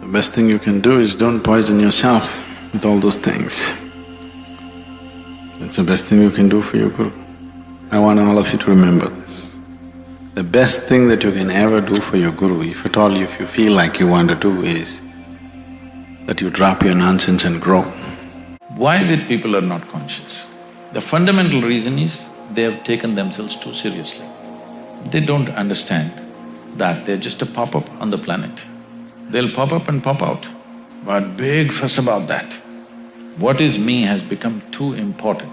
best thing you can do is don't poison yourself with all those things. That's the best thing you can do for your Guru. I want all of you to remember this. The best thing that you can ever do for your Guru, if at all if you feel like you want to do, is that you drop your nonsense and grow. Why is it people are not conscious? The fundamental reason is they have taken themselves too seriously. They don't understand that they're just a pop-up on the planet. They'll pop up and pop out, but big fuss about that. What is me has become too important.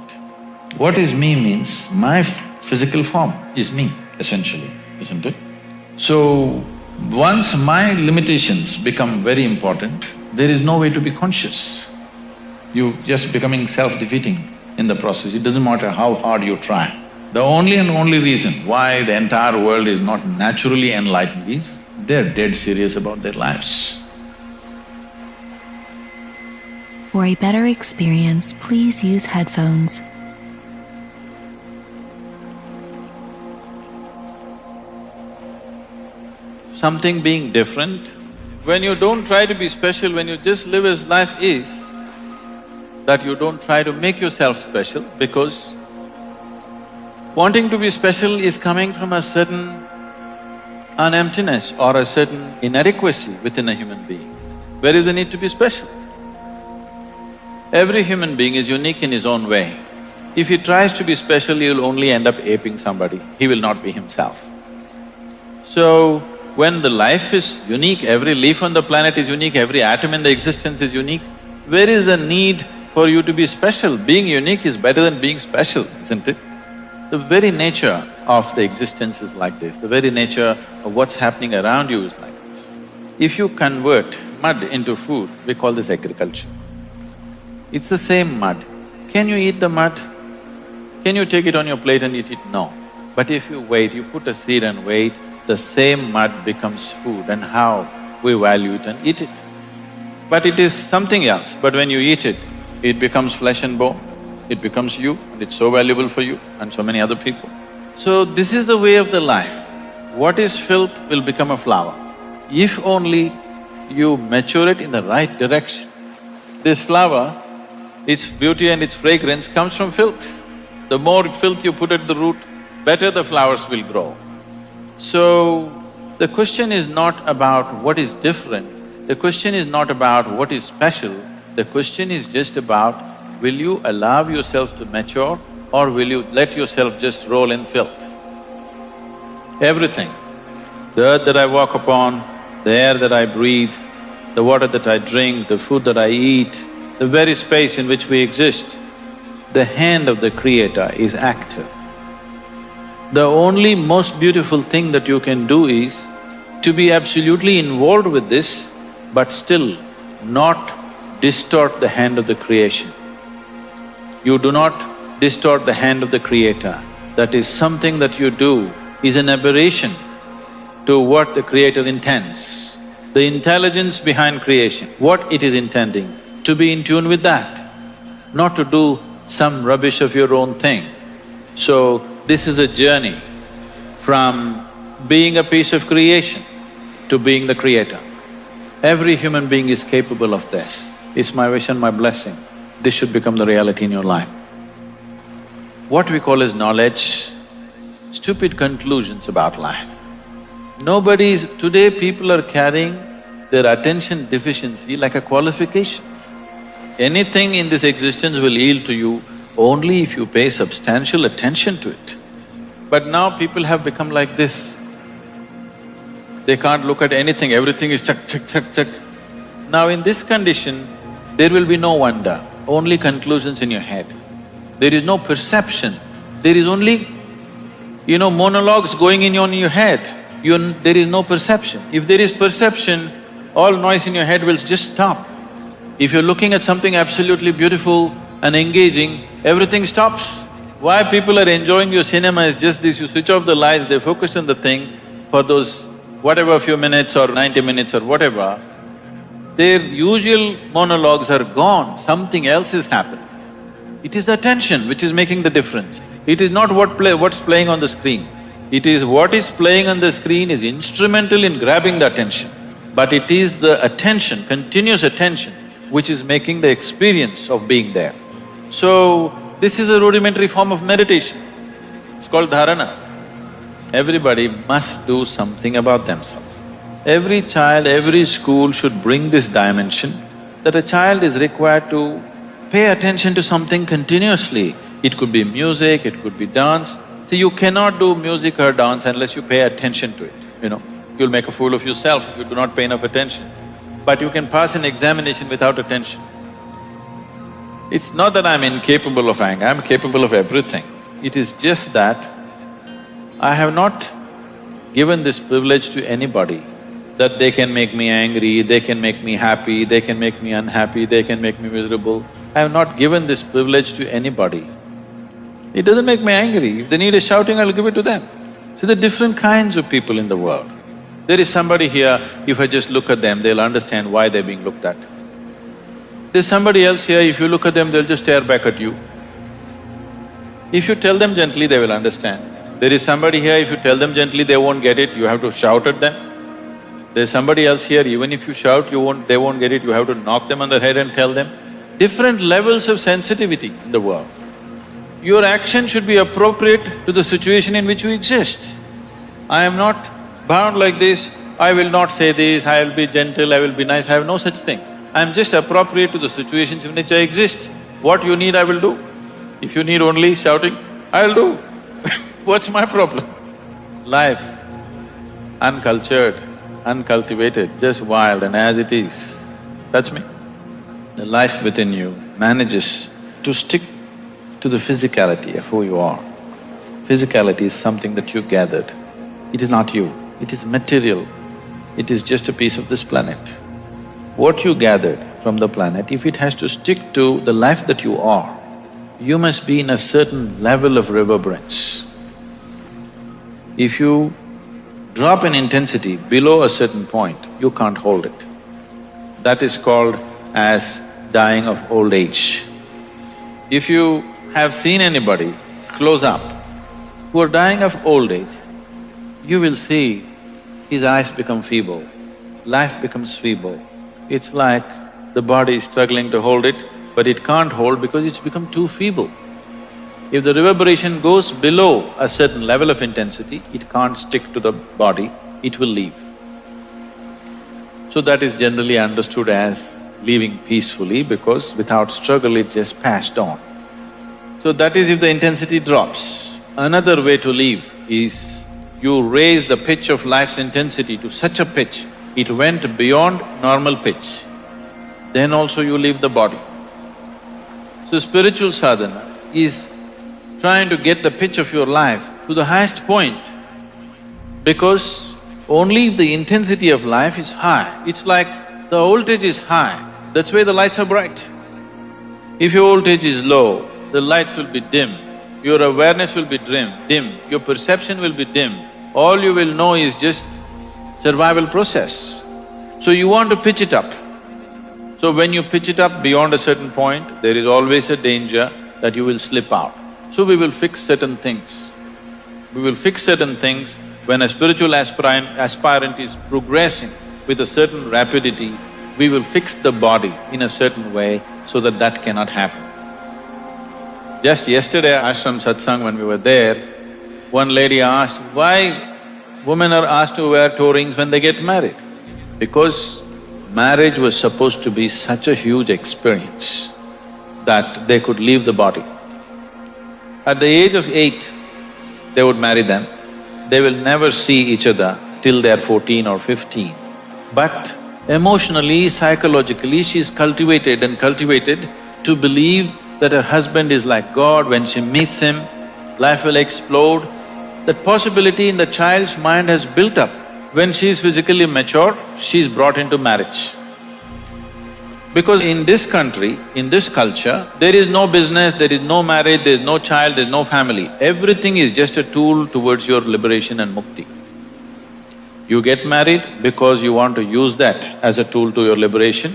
What is me means my physical form is me, essentially, isn't it? So, once my limitations become very important, there is no way to be conscious. You're just becoming self-defeating in the process, it doesn't matter how hard you try. The only and only reason why the entire world is not naturally enlightened is they're dead serious about their lives. For a better experience, please use headphones. Something being different, when you don't try to be special, when you just live as life is, that you don't try to make yourself special, because wanting to be special is coming from a certain an emptiness or a certain inadequacy within a human being. Where is the need to be special? Every human being is unique in his own way. If he tries to be special, he'll only end up aping somebody, he will not be himself. So, when the life is unique, every leaf on the planet is unique, every atom in the existence is unique, where is the need for you to be special? Being unique is better than being special, isn't it? The very nature of the existence is like this, the very nature of what's happening around you is like this. If you convert mud into food, we call this agriculture. It's the same mud. Can you eat the mud? Can you take it on your plate and eat it? No. But if you wait, you put a seed and wait, the same mud becomes food, and how we value it and eat it. But it is something else, but when you eat it, it becomes flesh and bone, it becomes you, and it's so valuable for you and so many other people. So this is the way of the life. What is filth will become a flower, if only you mature it in the right direction. This flower, its beauty and its fragrance comes from filth. The more filth you put at the root, better the flowers will grow. So, the question is not about what is different, the question is not about what is special, the question is just about, will you allow yourself to mature or will you let yourself just roll in filth? Everything, the earth that I walk upon, the air that I breathe, the water that I drink, the food that I eat, the very space in which we exist, the hand of the Creator is active. The only most beautiful thing that you can do is to be absolutely involved with this, but still not distort the hand of the creation. You do not distort the hand of the Creator. That is something that you do is an aberration to what the Creator intends. The intelligence behind creation, what it is intending, to be in tune with that, not to do some rubbish of your own thing. So, this is a journey from being a piece of creation to being the Creator. Every human being is capable of this. It's my wish and my blessing. This should become the reality in your life. What we call as knowledge, stupid conclusions about life. Today people are carrying their attention deficiency like a qualification. Anything in this existence will yield to you only if you pay substantial attention to it. But now people have become like this. They can't look at anything, everything is check, check, check, check. Now in this condition, there will be no wonder, only conclusions in your head. There is no perception, there is only, monologues going in your head. There is no perception. If there is perception, all noise in your head will just stop. If you're looking at something absolutely beautiful and engaging, everything stops. Why people are enjoying your cinema is just this, you switch off the lights, they focus on the thing for those whatever few minutes or 90 minutes or whatever, their usual monologues are gone, something else is happening. It is the attention which is making the difference. It is not what's playing on the screen. It is what is playing on the screen is instrumental in grabbing the attention. but it is the attention, continuous attention, which is making the experience of being there. So, this is a rudimentary form of meditation. It's called dharana. Everybody must do something about themselves. Every child, every school should bring this dimension that a child is required to pay attention to something continuously. It could be music, it could be dance. See, you cannot do music or dance unless you pay attention to it, you know. You'll make a fool of yourself if you do not pay enough attention. But you can pass an examination without attention. It's not that I'm incapable of anger, I'm capable of everything. It is just that I have not given this privilege to anybody that they can make me angry, they can make me happy, they can make me unhappy, they can make me miserable. I have not given this privilege to anybody. It doesn't make me angry. If they need a shouting, I'll give it to them. So there are different kinds of people in the world. There is somebody here, if I just look at them, they'll understand why they're being looked at. There's somebody else here, if you look at them, they'll just stare back at you. If you tell them gently, they will understand. There is somebody here, if you tell them gently, they won't get it, you have to shout at them. There's somebody else here, even if you shout, they won't get it, you have to knock them on the head and tell them. Different levels of sensitivity in the world. Your action should be appropriate to the situation in which you exist. I am not bound like this, I will not say this, I will be gentle, I will be nice, I have no such things. I am just appropriate to the situations in which I exist. What you need, I will do. If you need only shouting, I'll do. What's my problem? Life, uncultured, uncultivated, just wild and as it is. Touch me. The life within you manages to stick to the physicality of who you are. Physicality is something that you gathered. It is not you, it is material. It is just a piece of this planet. What you gathered from the planet, if it has to stick to the life that you are, you must be in a certain level of reverberance. If you drop an intensity below a certain point, you can't hold it. That is called as dying of old age. If you have seen anybody close up who are dying of old age, you will see his eyes become feeble, life becomes feeble. It's like the body is struggling to hold it, but it can't hold because it's become too feeble. If the reverberation goes below a certain level of intensity, it can't stick to the body, it will leave. So that is generally understood as leaving peacefully because without struggle it just passed on. So that is if the intensity drops. Another way to leave is you raise the pitch of life's intensity to such a pitch, it went beyond normal pitch, then also you leave the body. So spiritual sadhana is trying to get the pitch of your life to the highest point, because only if the intensity of life is high, it's like the voltage is high, that's why the lights are bright. If your voltage is low, the lights will be dim, your awareness will be dim, your perception will be dim, all you will know is just survival process. So you want to pitch it up. So when you pitch it up beyond a certain point, there is always a danger that you will slip out. So we will fix certain things. We will fix certain things when a spiritual aspirant is progressing with a certain rapidity, we will fix the body in a certain way so that that cannot happen. Just yesterday, ashram satsang, when we were there, one lady asked, why women are asked to wear toe rings when they get married? Because marriage was supposed to be such a huge experience that they could leave the body. At the age of 8, they would marry them. They will never see each other till they're 14 or 15. But emotionally, psychologically, she's cultivated to believe that her husband is like God. When she meets him, life will explode. That possibility in the child's mind has built up. When she is physically mature, she is brought into marriage. Because in this country, in this culture, there is no business, there is no marriage, there is no child, there is no family. Everything is just a tool towards your liberation and mukti. You get married because you want to use that as a tool to your liberation.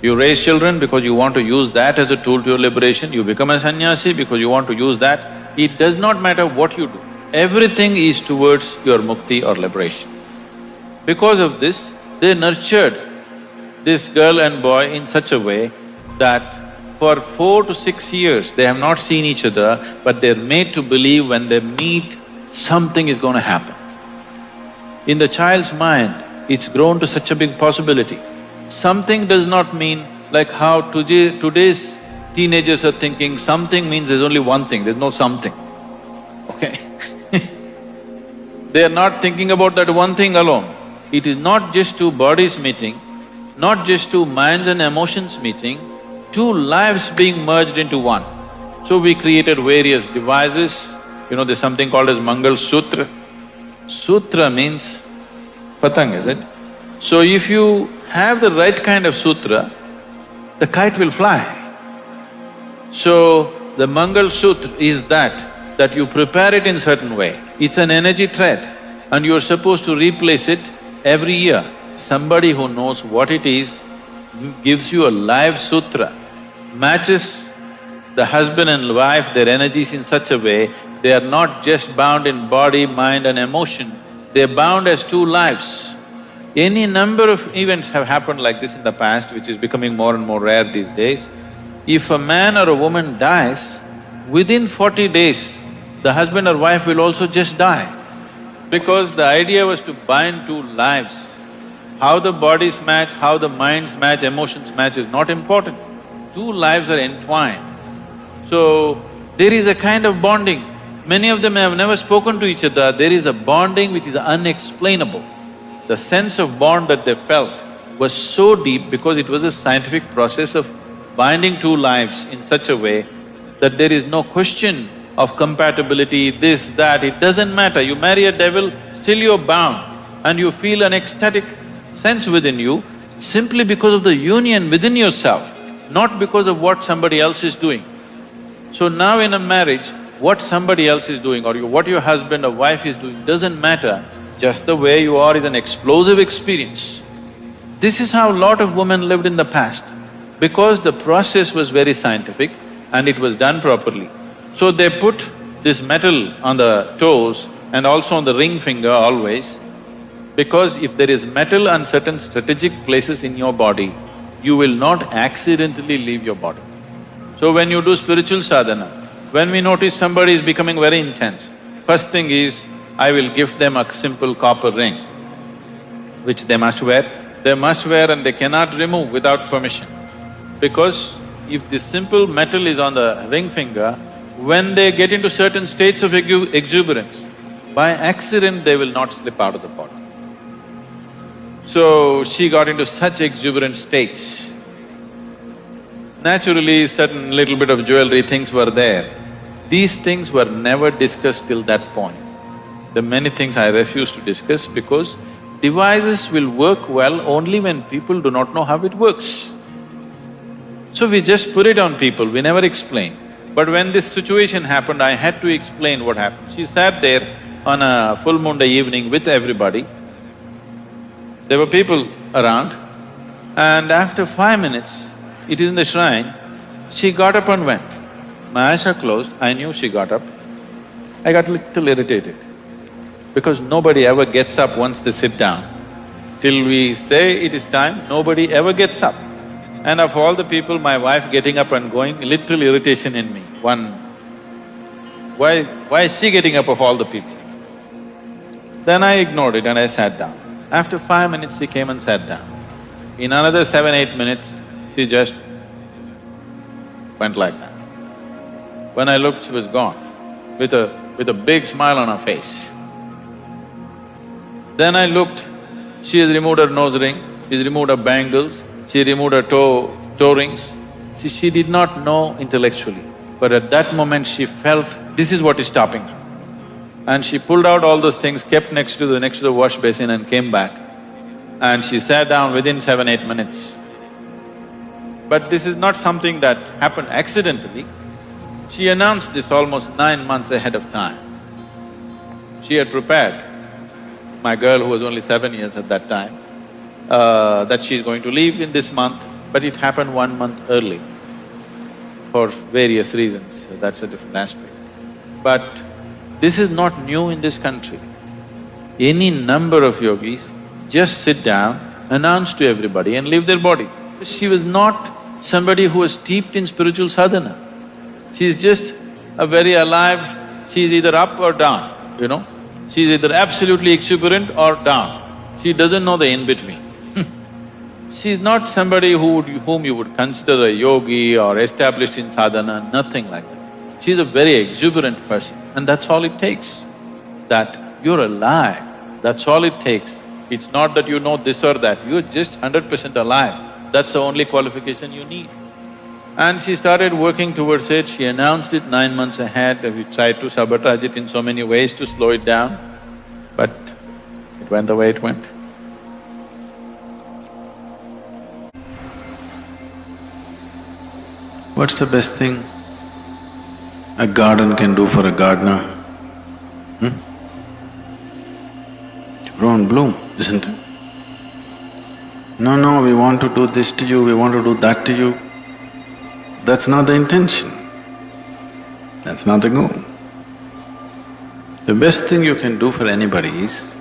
You raise children because you want to use that as a tool to your liberation. You become a sannyasi because you want to use that. It does not matter what you do. Everything is towards your mukti or liberation. Because of this, they nurtured this girl and boy in such a way that for 4 to 6 years they have not seen each other, but they're made to believe when they meet, something is going to happen. In the child's mind, it's grown to such a big possibility. Something does not mean like how today's teenagers are thinking, something means there's only one thing, there's no something, okay? They are not thinking about that one thing alone. It is not just two bodies meeting, not just two minds and emotions meeting, two lives being merged into one. So we created various devices, there's something called as Mangal Sutra. Sutra means patang, is it? So if you have the right kind of sutra, the kite will fly. So the Mangal Sutra is that you prepare it in certain way. It's an energy thread and you're supposed to replace it every year. Somebody who knows what it is gives you a live sutra, matches the husband and wife, their energies in such a way, they are not just bound in body, mind and emotion, they're bound as two lives. Any number of events have happened like this in the past, which is becoming more and more rare these days. If a man or a woman dies, within 40 days, the husband or wife will also just die. Because the idea was to bind two lives. How the bodies match, how the minds match, emotions match is not important. Two lives are entwined. So, there is a kind of bonding. Many of them have never spoken to each other, there is a bonding which is unexplainable. The sense of bond that they felt was so deep because it was a scientific process of binding two lives in such a way that there is no question of compatibility, this, that, it doesn't matter. You marry a devil, still you're bound and you feel an ecstatic sense within you simply because of the union within yourself, not because of what somebody else is doing. So now in a marriage, what somebody else is doing or what your husband or wife is doing doesn't matter, just the way you are is an explosive experience. This is how a lot of women lived in the past, because the process was very scientific and it was done properly. So they put this metal on the toes and also on the ring finger always, because if there is metal on certain strategic places in your body, you will not accidentally leave your body. So when you do spiritual sadhana, when we notice somebody is becoming very intense, first thing is, I will gift them a simple copper ring, which they must wear. They must wear and they cannot remove without permission. Because if this simple metal is on the ring finger, when they get into certain states of exuberance, by accident they will not slip out of the body. So, she got into such exuberant states. Naturally, certain little bit of jewelry things were there. These things were never discussed till that point. There are many things I refuse to discuss because devices will work well only when people do not know how it works. So we just put it on people, we never explain. But when this situation happened, I had to explain what happened. She sat there on a full moon day evening with everybody. There were people around and after 5 minutes, it is in the shrine, she got up and went. My eyes are closed, I knew she got up. I got little irritated because nobody ever gets up once they sit down. Till we say it is time, nobody ever gets up. And of all the people, my wife getting up and going, little irritation in me. Why is she getting up of all the people? Then I ignored it and I sat down. After 5 minutes, she came and sat down. In another 7-8 minutes, she just went like that. When I looked, she was gone, with a big smile on her face. Then I looked, she has removed her nose ring, she's removed her bangles, she removed her toe rings. She did not know intellectually, but at that moment she felt this is what is stopping her. And she pulled out all those things, kept next to the wash basin and came back. And she sat down within 7-8 minutes. But this is not something that happened accidentally. She announced this almost 9 months ahead of time. She had prepared my girl, who was only 7 years at that time, that she's going to leave in this month, but it happened 1 month early for various reasons, so that's a different aspect. But this is not new in this country. Any number of yogis just sit down announce to everybody and leave their body. She was not somebody who was steeped in spiritual sadhana. She's just a very alive, she's either up or down, you know. She's either absolutely exuberant or down. She doesn't know the in-between. She's not somebody whom you would consider a yogi or established in sadhana, nothing like that. She's a very exuberant person, and that's all it takes. That you're alive, that's all it takes. It's not that you know this or that, you're just 100% alive. That's the only qualification you need. And she started working towards it, she announced it 9 months ahead, we tried to sabotage it in so many ways to slow it down, but it went the way it went. What's the best thing a garden can do for a gardener? To grow and bloom, isn't it? No, we want to do this to you, we want to do that to you. That's not the intention. That's not the goal. The best thing you can do for anybody is,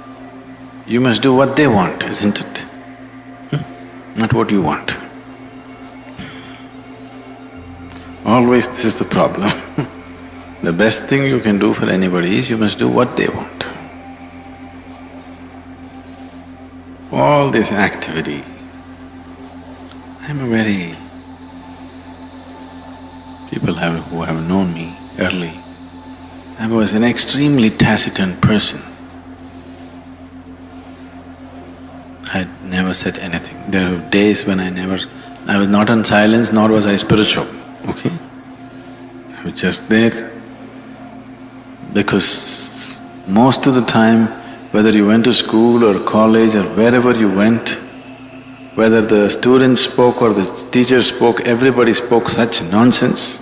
you must do what they want, isn't it? Not what you want. Always this is the problem. The best thing you can do for anybody is, you must do what they want. All this activity, people who have known me early, I was an extremely taciturn person. I never said anything. There were days when I was not in silence, nor was I spiritual, okay? I was just there because most of the time, whether you went to school or college or wherever you went, whether the students spoke or the teachers spoke, everybody spoke such nonsense.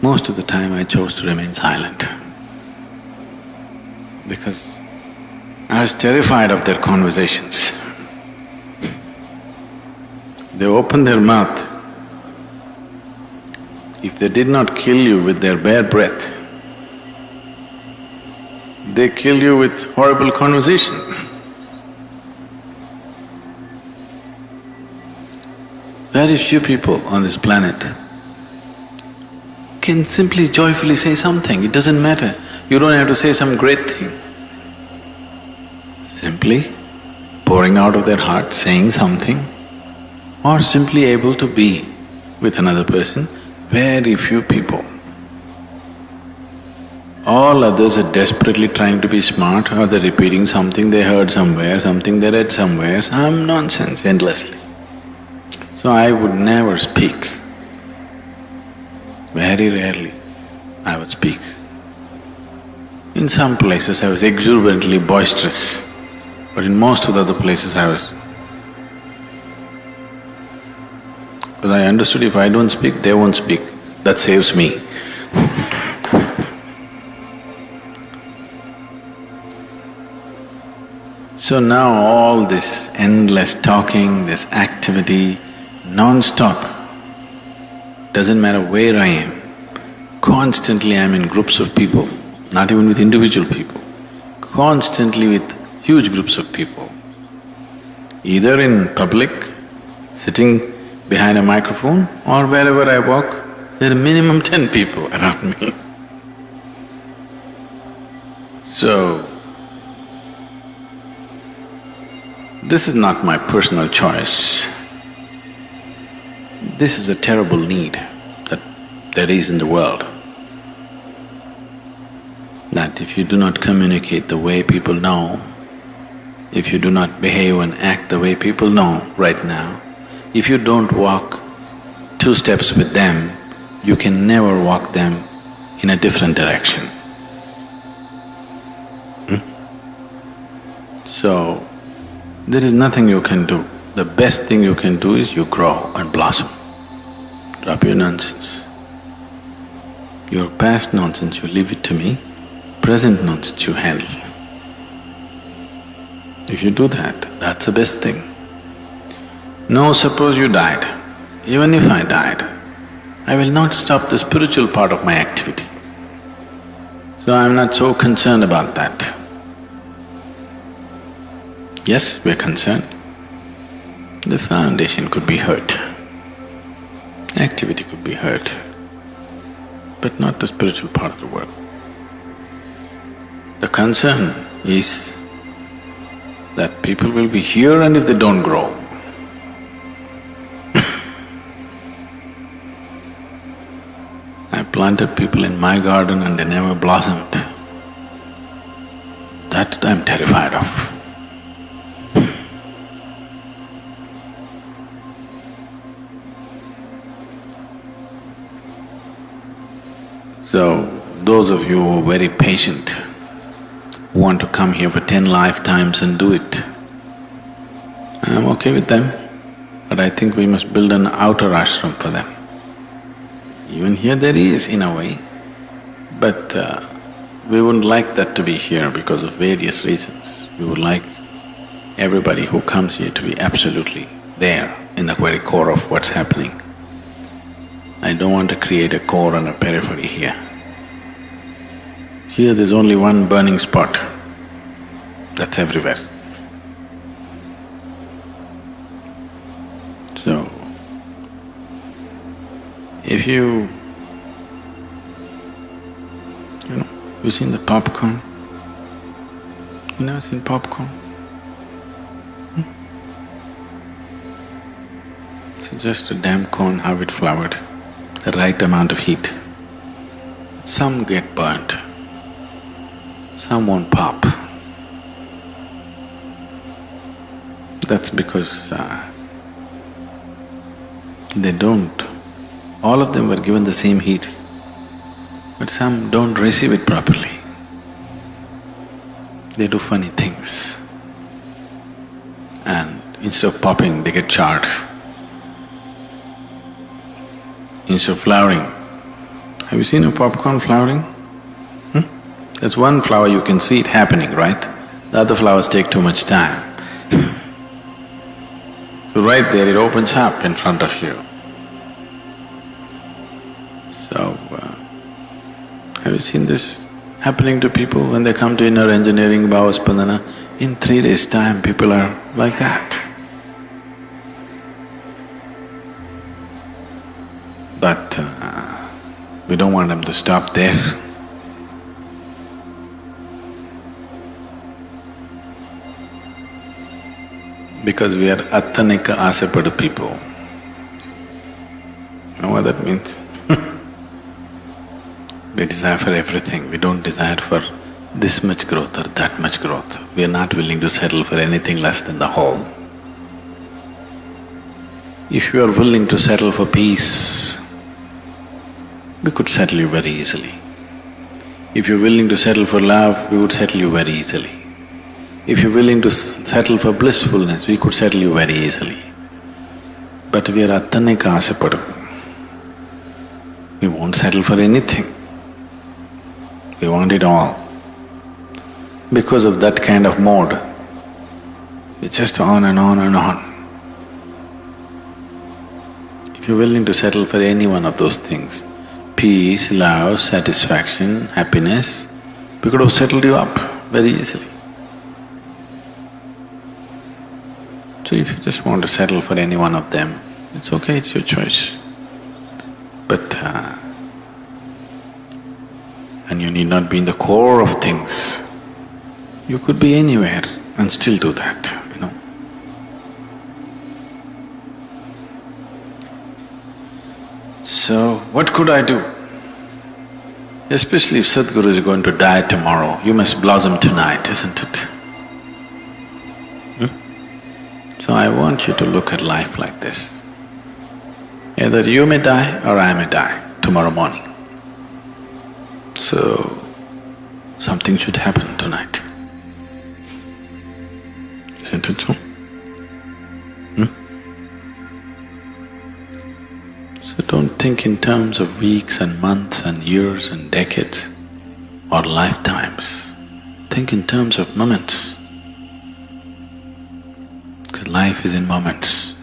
Most of the time I chose to remain silent because I was terrified of their conversations. They opened their mouth. If they did not kill you with their bare breath, they kill you with horrible conversation. Very few people on this planet can simply joyfully say something, it doesn't matter. You don't have to say some great thing. Simply pouring out of their heart, saying something, or simply able to be with another person, very few people. All others are desperately trying to be smart, or they're repeating something they heard somewhere, something they read somewhere, some nonsense endlessly. So I would never speak. Very rarely I would speak. In some places I was exuberantly boisterous, but in most of the other places I was… because I understood if I don't speak, they won't speak. That saves me. So now all this endless talking, this activity, non-stop, doesn't matter where I am, constantly I'm in groups of people, not even with individual people, constantly with huge groups of people. Either in public, sitting behind a microphone, or wherever I walk, there are minimum 10 people around me. So, this is not my personal choice. This is a terrible need that there is in the world. That if you do not communicate the way people know, if you do not behave and act the way people know right now, if you don't walk 2 steps with them, you can never walk them in a different direction. So, there is nothing you can do. The best thing you can do is you grow and blossom. Drop your nonsense. Your past nonsense, you leave it to me, present nonsense you handle. If you do that, that's the best thing. Now suppose you died, even if I died, I will not stop the spiritual part of my activity. So I'm not so concerned about that. Yes, we're concerned. The foundation could be hurt, activity could be hurt, but not the spiritual part of the world. The concern is that people will be here and if they don't grow. I planted people in my garden and they never blossomed. That I'm terrified of. So, those of you who are very patient, who want to come here for 10 lifetimes and do it, I'm okay with them, but I think we must build an outer ashram for them. Even here there is in a way, but we wouldn't like that to be here because of various reasons. We would like everybody who comes here to be absolutely there in the very core of what's happening. I don't want to create a core and a periphery here. Here there's only one burning spot, that's everywhere. So, if you know, you've seen the popcorn? You never seen popcorn? It's just a damn corn, how it flowered, the right amount of heat. Some get burnt, some won't pop. That's because they don't. All of them were given the same heat, but some don't receive it properly. They do funny things, and instead of popping, they get charred. Instead of flowering, have you seen a popcorn flowering? There's one flower you can see it happening, right? The other flowers take too much time. So right there it opens up in front of you. So, have you seen this happening to people when they come to inner engineering, Bhavaspandana? In 3 days' time, people are like that. But we don't want them to stop there. Because we are attanika asapadu people. You know what that means? We desire for everything, we don't desire for this much growth or that much growth. We are not willing to settle for anything less than the whole. If you are willing to settle for peace, we could settle you very easily. If you're willing to settle for love, we would settle you very easily. If you're willing to settle for blissfulness, we could settle you very easily. But we are attanika asapadu. We won't settle for anything. We want it all. Because of that kind of mode, it's just on and on and on. If you're willing to settle for any one of those things, peace, love, satisfaction, happiness, we could have settled you up very easily. So if you just want to settle for any one of them, it's okay, it's your choice. But and you need not be in the core of things. You could be anywhere and still do that, you know. So, what could I do? Especially if Sadhguru is going to die tomorrow, you must blossom tonight, isn't it? So I want you to look at life like this. Either you may die or I may die tomorrow morning. So, something should happen tonight. Isn't it so? So don't think in terms of weeks and months and years and decades or lifetimes. Think in terms of moments. Because life is in moments.